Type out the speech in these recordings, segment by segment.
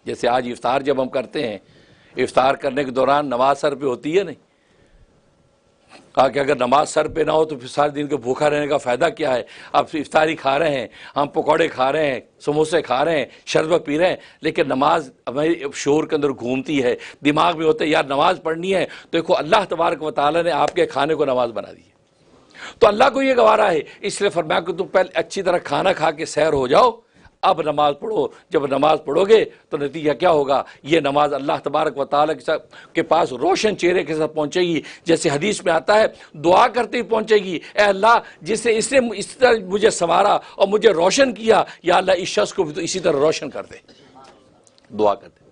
جیسے آج افطار جب ہم کرتے ہیں، افطار کرنے کے دوران نماز سر پہ ہوتی ہے نہیں؟ کہا کہ اگر نماز سر پہ نہ ہو تو پھر سارے دن کے بھوکا رہنے کا فائدہ کیا ہے؟ اب افطاری کھا رہے ہیں ہم، پکوڑے کھا رہے ہیں، سموسے کھا رہے ہیں، شربت پی رہے ہیں، لیکن نماز ہمارے شعور کے اندر گھومتی ہے، دماغ میں ہوتا ہے یار نماز پڑھنی ہے، تو دیکھو اللہ تبارک و تعالیٰ نے آپ کے کھانے کو نماز بنا دی ہے۔ تو اللہ کو یہ گوارا ہے، اس لیے فرمایا کہ تم پہلے اچھی طرح کھانا کھا کے سیر ہو جاؤ، اب نماز پڑھو۔ جب نماز پڑھو گے تو نتیجہ کیا ہوگا؟ یہ نماز اللہ تبارک و تعالیٰ کے پاس روشن چہرے کے ساتھ پہنچے گی، جیسے حدیث میں آتا ہے دعا کرتے ہی پہنچے گی، اے اللہ جسے اس نے اس طرح مجھے سنوارا اور مجھے روشن کیا، یا اللہ اس شخص کو بھی تو اسی طرح روشن کر دے، دعا کرتے۔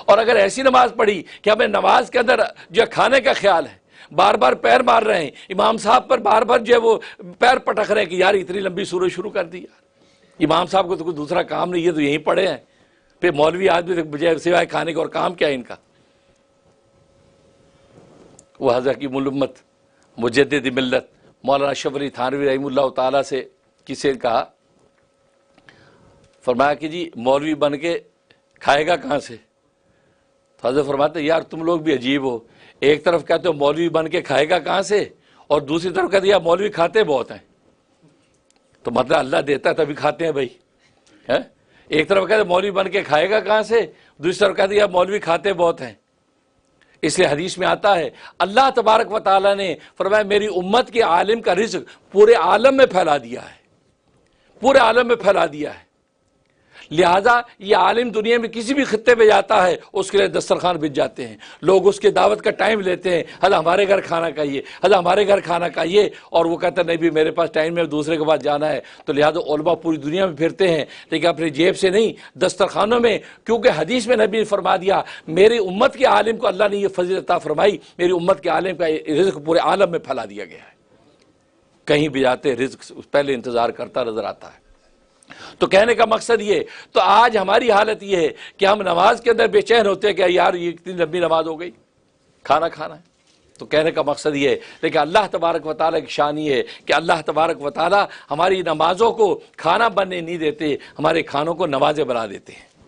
اور اگر ایسی نماز پڑھی کہ ہمیں نماز کے اندر جو کھانے کا خیال ہے، بار بار پیر مار رہے ہیں، امام صاحب پر بار بار جو ہے وہ پیر پٹک رہے ہیں کہ یار اتنی لمبی سورج شروع کر دی، یار امام صاحب کو تو کوئی دوسرا کام نہیں، یہ تو یہیں پڑے ہیں، پھر مولوی آدمی بجائے سوائے کھانے کا اور کام کیا ہے ان کا؟ وہ حضرت کی ملمت مجدد ملت مولانا اشرف علی تھانوی رحمہ اللہ تعالیٰ سے کسی نے کہا، فرمایا کہ جی مولوی بن کے کھائے گا کہاں سے؟ تو حضرت فرماتے یار تم لوگ بھی عجیب ہو، ایک طرف کہتے ہو مولوی بن کے کھائے گا کہاں سے، اور دوسری طرف کہتے ہیں مولوی کھاتے بہت ہیں، تو مطلب اللہ دیتا ہے تبھی کھاتے ہیں بھائی۔ ایک طرف کہتے ہیں مولوی بن کے کھائے گا کہاں سے، دوسری طرف کہتے ہیں مولوی کھاتے بہت ہیں۔ اس لیے حدیث میں آتا ہے اللہ تبارک و تعالیٰ نے فرمایا میری امت کے عالم کا رزق پورے عالم میں پھیلا دیا ہے، پورے عالم میں پھیلا دیا ہے، لہٰذا یہ عالم دنیا میں کسی بھی خطے پہ جاتا ہے اس کے لیے دسترخوان بچ جاتے ہیں، لوگ اس کے دعوت کا ٹائم لیتے ہیں، حضرت ہمارے گھر کھانا کھائیے، حضرت ہمارے گھر کھانا کھائیے، اور وہ کہتا ہے نہیں بھی میرے پاس ٹائم ہے، دوسرے کے پاس جانا ہے۔ تو لہٰذا علماء پوری دنیا میں پھرتے ہیں لیکن اپنی جیب سے نہیں، دسترخوانوں میں، کیونکہ حدیث میں نبی نے فرما دیا میری امت کے عالم کو اللہ نے یہ فضیلت عطا فرمائی، میری امت کے عالم کا رزق پورے عالم میں پھیلا دیا گیا ہے، کہیں بھی جاتے رزق پہلے انتظار کرتا نظر آتا ہے۔ تو کہنے کا مقصد یہ، تو آج ہماری حالت یہ ہے کہ ہم نماز کے اندر بے چین ہوتے ہیں کہ یار یہ اتنی لمبی نماز ہو گئی، کھانا کھانا ہے۔ تو کہنے کا مقصد یہ ہے، لیکن اللہ تبارک و تعالیٰ کی شان یہ ہے کہ اللہ تبارک و تعالیٰ ہماری نمازوں کو کھانا بننے نہیں دیتے، ہمارے کھانوں کو نمازیں بنا دیتے ہیں۔